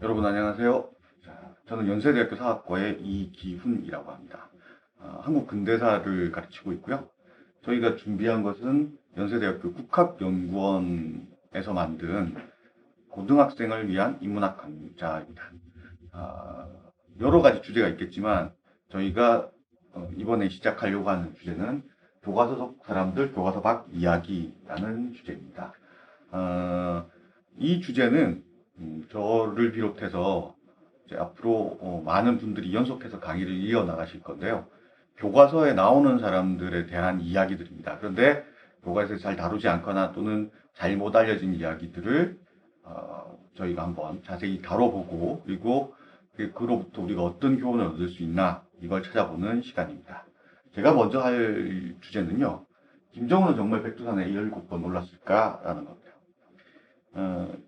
여러분 안녕하세요. 저는 연세대학교 사학과의 이기훈이라고 합니다. 한국 근대사를 가르치고 있고요. 저희가 준비한 것은 연세대학교 국학연구원에서 만든 고등학생을 위한 인문학 강좌입니다. 여러 가지 주제가 있겠지만 저희가 이번에 시작하려고 하는 주제는 교과서 속 사람들, 교과서 밖 이야기라는 주제입니다. 이 주제는 저를 비롯해서 이제 앞으로 많은 분들이 연속해서 강의를 이어나가실 건데요. 교과서에 나오는 사람들에 대한 이야기들입니다. 그런데 교과서에서 잘 다루지 않거나 또는 잘못 알려진 이야기들을 저희가 한번 자세히 다뤄보고 그리고 그로부터 우리가 어떤 교훈을 얻을 수 있나 이걸 찾아보는 시간입니다. 제가 먼저 할 주제는요. 김정은은 정말 백두산에 17번 올랐을까라는 겁니다.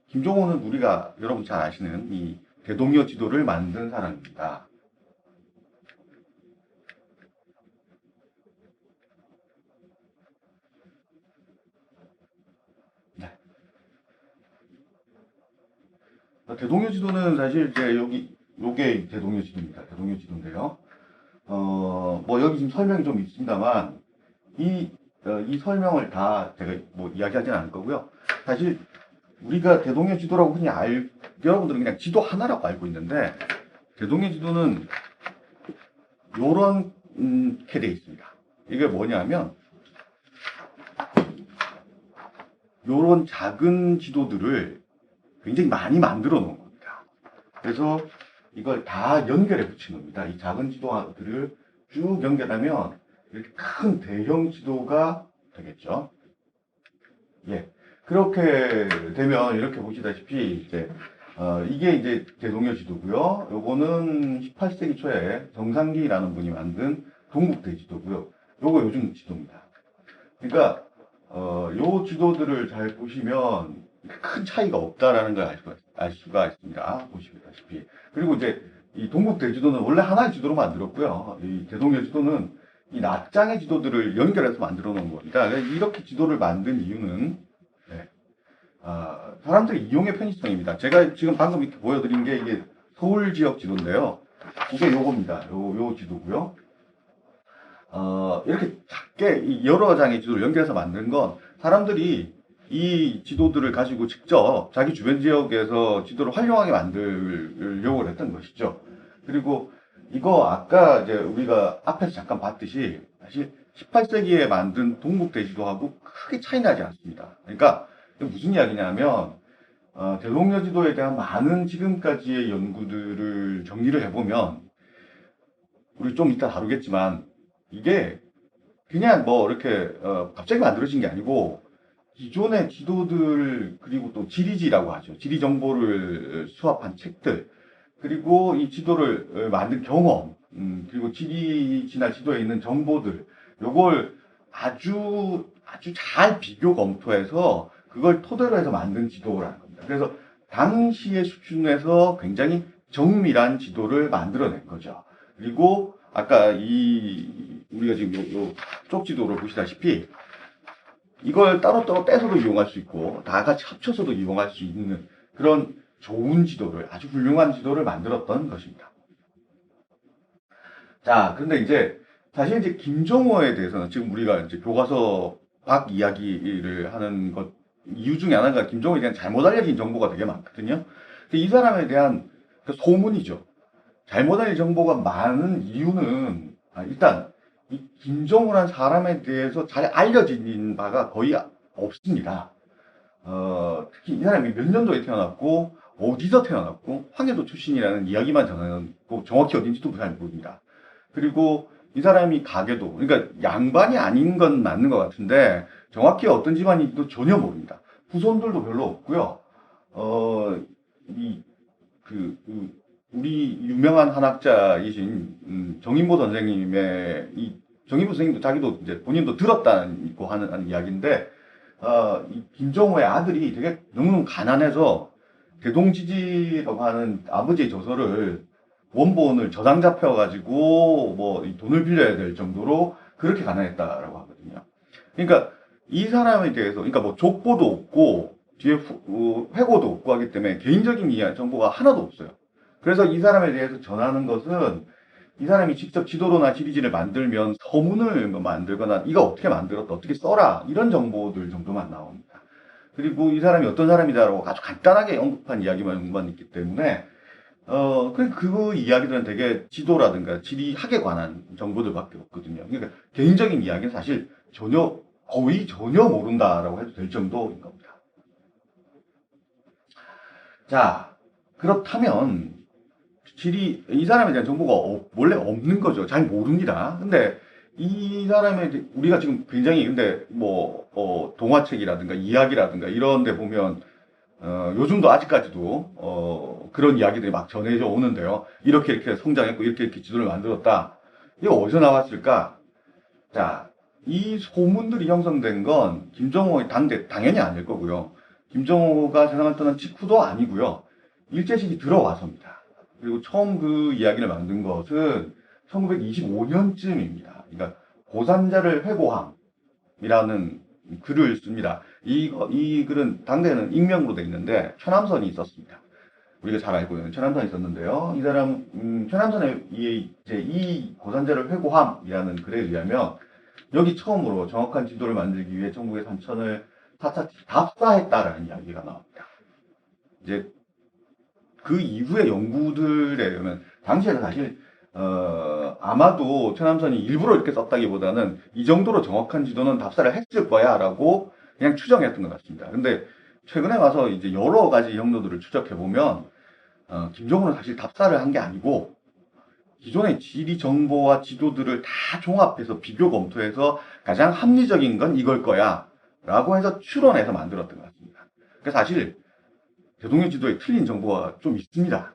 김정은은 우리가 여러분 잘 아시는 이 대동여 지도를 만든 사람입니다. 네. 대동여 지도는 사실 이제 요게 대동여 지도입니다. 대동여 지도인데요. 뭐 여기 지금 설명이 좀 있습니다만 이 설명을 다 제가 뭐 이야기하지는 않을 거고요. 사실 우리가 대동여 지도라고 흔히 여러분들은 그냥 지도 하나라고 알고 있는데, 대동여 지도는 요렇게 돼 있습니다. 이게 뭐냐면, 요런 작은 지도들을 굉장히 많이 만들어 놓은 겁니다. 그래서 이걸 다 연결해 붙인 겁니다. 이 작은 지도들을 쭉 연결하면 이렇게 큰 대형 지도가 되겠죠. 예. 그렇게 되면 이렇게 보시다시피 이게 이제 대동여 지도고요. 요거는 18세기 초에 정상기라는 분이 만든 동국대 지도고요. 요거 요즘 지도입니다. 그러니까 요 지도들을 잘 보시면 큰 차이가 없다라는 걸 알 수가 있습니다. 보시다시피. 그리고 이제 이 동국대 지도는 원래 하나의 지도로 만들었고요. 이 대동여 지도는 이 낱장의 지도들을 연결해서 만들어 놓은 겁니다. 이렇게 지도를 만든 이유는 사람들의 이용의 편의성입니다. 제가 지금 방금 이렇게 보여드린 게 이게 서울 지역 지도인데요. 이게 요겁니다. 요 지도고요. 이렇게 작게 여러 장의 지도를 연결해서 만든 건 사람들이 이 지도들을 가지고 직접 자기 주변 지역에서 지도를 활용하게 만들려고 했던 것이죠. 그리고 이거 아까 이제 우리가 앞에서 잠깐 봤듯이 사실 18세기에 만든 동국대 지도하고 크게 차이 나지 않습니다. 그러니까 무슨 이야기냐면 대동여 지도에 대한 많은 지금까지의 연구들을 정리를 해보면 우리 좀 이따 다루겠지만 이게 그냥 뭐 이렇게 갑자기 만들어진 게 아니고 기존의 지도들 그리고 또 지리지라고 하죠. 지리 정보를 수합한 책들 그리고 이 지도를 만든 경험 그리고 지나 지도에 있는 정보들 요걸 아주 잘 비교 검토해서 그걸 토대로 해서 만든 지도라는 겁니다. 그래서 당시의 수준에서 굉장히 정밀한 지도를 만들어낸 거죠. 그리고 아까 우리가 지금 요 쪽지도를 보시다시피 이걸 따로따로 떼서도 이용할 수 있고 다 같이 합쳐서도 이용할 수 있는 그런 좋은 지도를, 아주 훌륭한 지도를 만들었던 것입니다. 자, 그런데 이제 사실 이제 김정호에 대해서는 지금 우리가 이제 교과서 밖 이야기를 하는 것 이유 중에 하나가 김정호에 대한 잘못 알려진 정보가 되게 많거든요. 근데 이 사람에 대한 그 소문이죠. 잘못 알려진 정보가 많은 이유는 일단 이 김정호란 사람에 대해서 잘 알려진 바가 거의 없습니다. 특히 이 사람이 몇 년도에 태어났고 어디서 태어났고 황해도 출신이라는 이야기만 전하고 정확히 어딘지도 잘 모릅니다. 그리고 이 사람이 가게도 그러니까 양반이 아닌 건 맞는 것 같은데 정확히 어떤 집안인지도 전혀 모릅니다. 후손들도 별로 없고요. 우리 유명한 한학자이신 정인보 선생님의 정인보 선생님도 자기도 이제 본인도 들었다고 하는 이야기인데 이 김정호의 아들이 되게 너무너무 가난해서 대동지지라고 하는 아버지의 저서를 원본을 저당 잡혀가지고 뭐 돈을 빌려야 될 정도로 그렇게 가난했다라고 하거든요. 그러니까 이 사람에 대해서 그러니까 뭐 족보도 없고 뒤에 회고도 없고 하기 때문에 개인적인 정보가 하나도 없어요. 그래서 이 사람에 대해서 전하는 것은 이 사람이 직접 지도로나 지리지를 만들면 서문을 뭐 만들거나 이거 어떻게 만들었다, 어떻게 써라 이런 정보들 정도만 나옵니다. 그리고 이 사람이 어떤 사람이다라고 아주 간단하게 언급한 이야기만 있기 때문에 그 이야기들은 되게 지도라든가 지리학에 관한 정보들밖에 없거든요. 그러니까 개인적인 이야기는 사실 거의 전혀 모른다라고 해도 될 정도인 겁니다. 자, 그렇다면 이 사람에 대한 정보가 원래 없는 거죠. 잘 모릅니다. 근데 이 사람에 우리가 지금 굉장히 근데 동화책이라든가 이야기라든가 이런 데 보면 요즘도 아직까지도 그런 이야기들이 막 전해져 오는데요. 이렇게 성장했고 이렇게 지도를 만들었다. 이거 어디서 나왔을까? 자, 이 소문들이 형성된 건 김정호의 당연히 아닐 거고요. 김정호가 세상을 떠난 직후도 아니고요. 일제시기 들어와서입니다. 그리고 처음 그 이야기를 만든 것은 1925년쯤입니다. 그러니까 고산자를 회고함이라는 글을 씁니다. 이 글은 당대에는 익명으로 돼 있는데 최남선이 있었습니다. 우리가 잘 알고 있는 최남선이 있었는데요. 이 사람 최남선의 이 고산자를 회고함이라는 글에 의하면 여기 처음으로 정확한 지도를 만들기 위해 전국의 산천을 4차 답사했다라는 이야기가 나옵니다. 이제 그 이후의 연구들에 의하면 당시에는 사실 아마도 최남선이 일부러 이렇게 썼다기보다는 이 정도로 정확한 지도는 답사를 했을 거야 라고 그냥 추정했던 것 같습니다. 근데 최근에 와서 이제 여러 가지 경로들을 추적해보면 김정은은 사실 답사를 한 게 아니고 기존의 지리 정보와 지도들을 다 종합해서 비교 검토해서 가장 합리적인 건 이걸 거야 라고 해서 추론해서 만들었던 것 같습니다. 그래서 사실 대동여 지도에 틀린 정보가 좀 있습니다.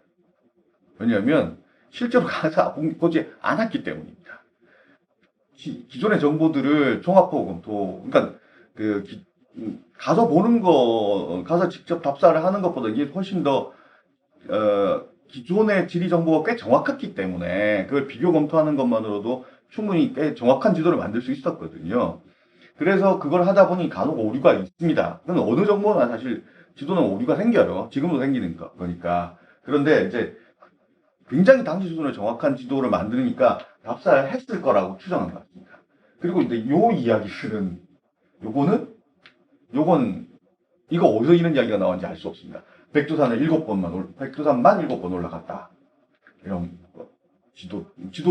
왜냐하면 실제로 가서 보지 않았기 때문입니다. 기존의 정보들을 종합하고 검토, 그러니까 가서 보는 가서 직접 답사를 하는 것보다 이게 훨씬 더 기존의 지리 정보가 꽤 정확했기 때문에 그걸 비교 검토하는 것만으로도 충분히 꽤 정확한 지도를 만들 수 있었거든요. 그래서 그걸 하다 보니 간혹 오류가 있습니다. 그건 어느 정보나 사실 지도는 오류가 생겨요. 지금도 생기는 거니까. 그런데 이제 굉장히 당시 수준의 정확한 지도를 만드니까 답사를 했을 거라고 추정한 것 같습니다. 그리고 이제 요 이야기들은 이거 어디서 이런 이야기가 나왔는지 알 수 없습니다. 백두산만 7번 올라갔다. 이런 지도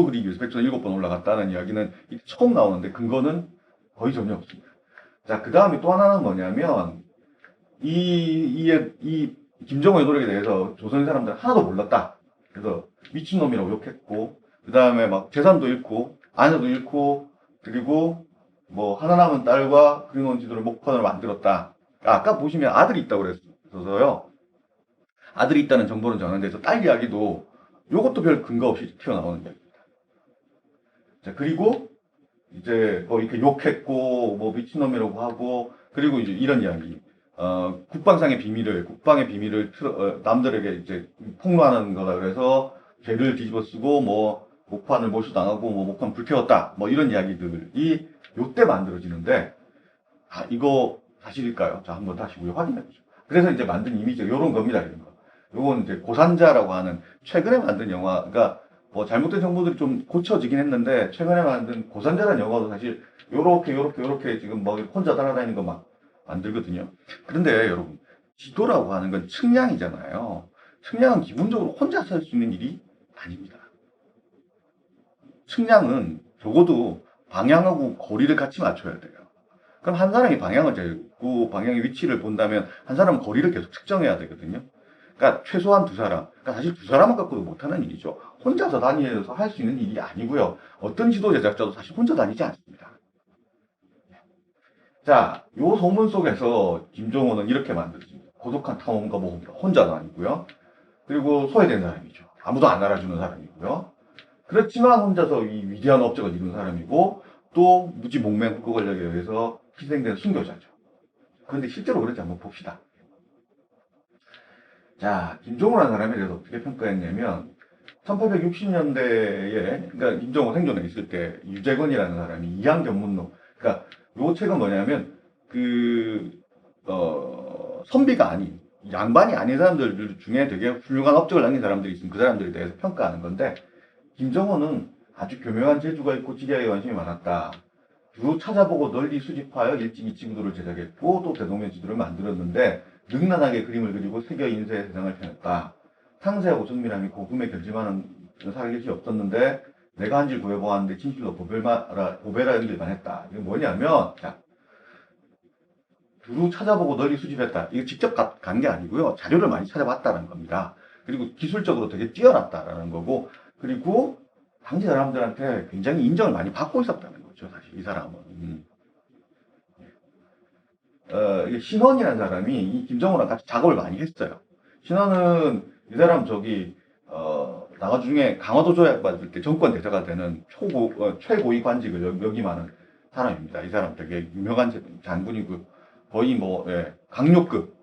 그리기 위해서 백두산 7번 올라갔다는 이야기는 처음 나오는데 근거는 거의 전혀 없습니다. 자, 그 다음에 또 하나는 뭐냐면 이 김정은의 노력에 대해서 조선의 사람들은 하나도 몰랐다. 그래서 미친놈이라고 욕했고 그 다음에 막 재산도 잃고 아내도 잃고 그리고 뭐 하나 남은 딸과 그려놓은 지도를 목판으로 만들었다. 아까 보시면 아들이 있다고 그랬어서요. 아들이 있다는 정보는 전환돼서 딸 이야기도 이것도 별 근거 없이 튀어나오는 이야기입니다. 자, 그리고 이제 뭐 이렇게 욕했고 뭐 미친놈이라고 하고 그리고 이제 이런 이야기. 국방의 비밀을 남들에게 이제 폭로하는 거다 그래서 죄를 뒤집어 쓰고 뭐 목판을 몰수당하고 뭐 목판 불태웠다 뭐 이런 이야기들이 요때 만들어지는데 이거 사실일까요? 자, 한번 다시 우리 확인해 보죠. 그래서 이제 만든 이미지가 요런 겁니다. 이런 거. 요건 이제 고산자라고 하는 최근에 만든 영화, 그러니까 뭐 잘못된 정보들이 좀 고쳐지긴 했는데 최근에 만든 고산자라는 영화도 사실 요렇게 지금 뭐 혼자 따라다니는 거 막 만들거든요. 그런데 여러분, 지도라고 하는 건 측량이잖아요. 측량은 기본적으로 혼자 살 수 있는 일이 아닙니다. 측량은 적어도 방향하고 거리를 같이 맞춰야 돼요. 그럼 한 사람이 방향을 재고 방향의 위치를 본다면 한 사람은 거리를 계속 측정해야 되거든요. 그러니까 최소한 두 사람, 그러니까 사실 두 사람만 갖고도 못하는 일이죠. 혼자서 다니면서 할 수 있는 일이 아니고요. 어떤 지도 제작자도 사실 혼자 다니지 않습니다. 자, 요 소문 속에서 김정은은 이렇게 만들어집니다. 고독한 탐험가 모험가 혼자도 아니고요. 그리고 소외된 사람이죠. 아무도 안 알아주는 사람이고요. 그렇지만 혼자서 이 위대한 업적을 이룬 사람이고 또 무지몽맹 hul거 권력에 의해서 희생된 순교자죠. 그런데 실제로 그렇지 한번 봅시다. 자, 김정은이라는 사람에 대해서 어떻게 평가했냐면 1860년대에 그러니까 김정은 생존에 있을 때 유재건이라는 사람이 이항견문록, 그러니까 요 책은 뭐냐면 선비가 아닌 양반이 아닌 사람들 중에 되게 훌륭한 업적을 남긴 사람들이 있으면 그 사람들에 대해서 평가하는 건데 김정호는 아주 교묘한 재주가 있고 지리학에 관심이 많았다. 두루 찾아보고 널리 수집하여 일찍 이 지구도를 제작했고 또 대동면 지도를 만들었는데 능란하게 그림을 그리고 세계 인쇄의 세상을 펴냈다. 상세하고 정밀함이 고금에 결집하는 사실이 없었는데 내가 한 줄 구해보았는데 진실로 보배라 연길만 했다. 이게 뭐냐면 자, 두루 찾아보고 널리 수집했다. 이거 직접 간 게 아니고요. 자료를 많이 찾아봤다는 겁니다. 그리고 기술적으로 되게 뛰어났다라는 거고 그리고 당시 사람들한테 굉장히 인정을 많이 받고 있었다는 거죠. 사실 이 사람은. 이게 신원이라는 사람이 이 김정호랑 같이 작업을 많이 했어요. 신원은 이 사람 나중에 강화도 조약 받을 때 정권 대사가 되는 최고위 관직을 역임하는 사람입니다. 이 사람 되게 유명한 장군이고 거의 강요급,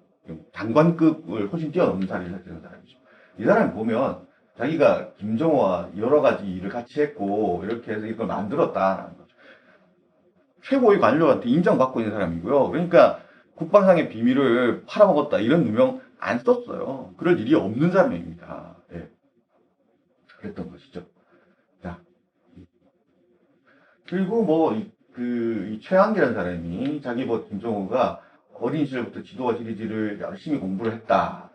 장관급을 훨씬 뛰어넘는 자리를 했던 사람이죠. 이 사람을 보면 자기가 김정호와 여러 가지 일을 같이 했고 이렇게 해서 이걸 만들었다라는 거죠. 최고위 관료한테 인정받고 있는 사람이고요. 그러니까 국방상의 비밀을 팔아먹었다 이런 누명 안 썼어요. 그럴 일이 없는 사람입니다. 예. 그랬던 것이죠. 자, 그리고 이 최한기라는 사람이 자기 김정호가 어린 시절부터 지도와 지리지를 열심히 공부를 했다.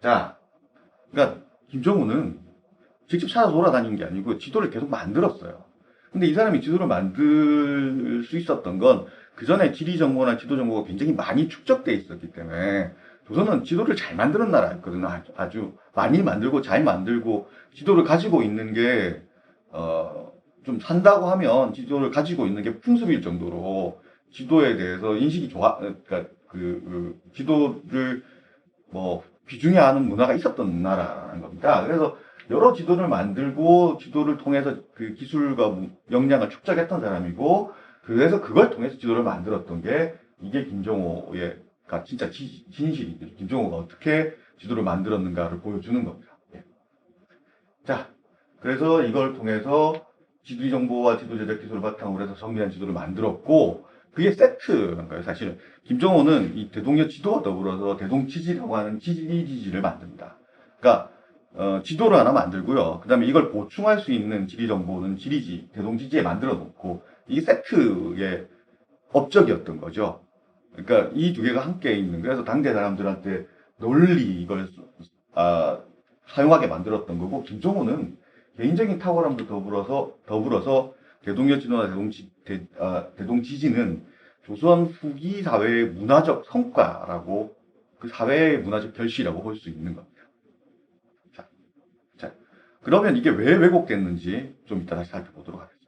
자, 그러니까 김정호는 직접 찾아 돌아다닌 게 아니고 지도를 계속 만들었어요. 근데 이 사람이 지도를 만들 수 있었던 건 그 전에 지리 정보나 지도 정보가 굉장히 많이 축적돼 있었기 때문에 조선은 지도를 잘 만드는 나라였거든요. 아주 많이 만들고 잘 만들고 지도를 가지고 있는 게 좀 산다고 하면 지도를 가지고 있는 게 풍습일 정도로 지도에 대해서 인식이 그러니까 지도를 귀중히 하는 문화가 있었던 나라라는 겁니다. 그래서 여러 지도를 만들고 지도를 통해서 그 기술과 역량을 축적했던 사람이고 그래서 그걸 통해서 지도를 만들었던 게 이게 김정호가 진짜 진실이죠. 김정호가 어떻게 지도를 만들었는가를 보여주는 겁니다. 예. 자, 그래서 이걸 통해서 지리 정보와 지도 제작 기술을 바탕으로 해서 정밀한 지도를 만들었고 그게 세트인 거예요. 사실은 김정호는 이 대동여 지도와 더불어서 대동지지라고 하는 지리지지를 만듭니다. 그러니까 지도를 하나 만들고요. 그 다음에 이걸 보충할 수 있는 지리 정보는 대동지지에 만들어 놓고 이게 세트의 업적이었던 거죠. 그러니까 이 두 개가 함께 있는 그래서 당대 사람들한테 널리 이걸 사용하게 만들었던 거고 김정호는 개인적인 탁월함도 더불어서 대동여 지도나 대동지지는 조선 후기 사회의 문화적 성과라고 그 사회의 문화적 결실이라고 볼 수 있는 겁니다. 자, 그러면 이게 왜 왜곡됐는지 좀 이따 다시 살펴보도록 하겠습니다.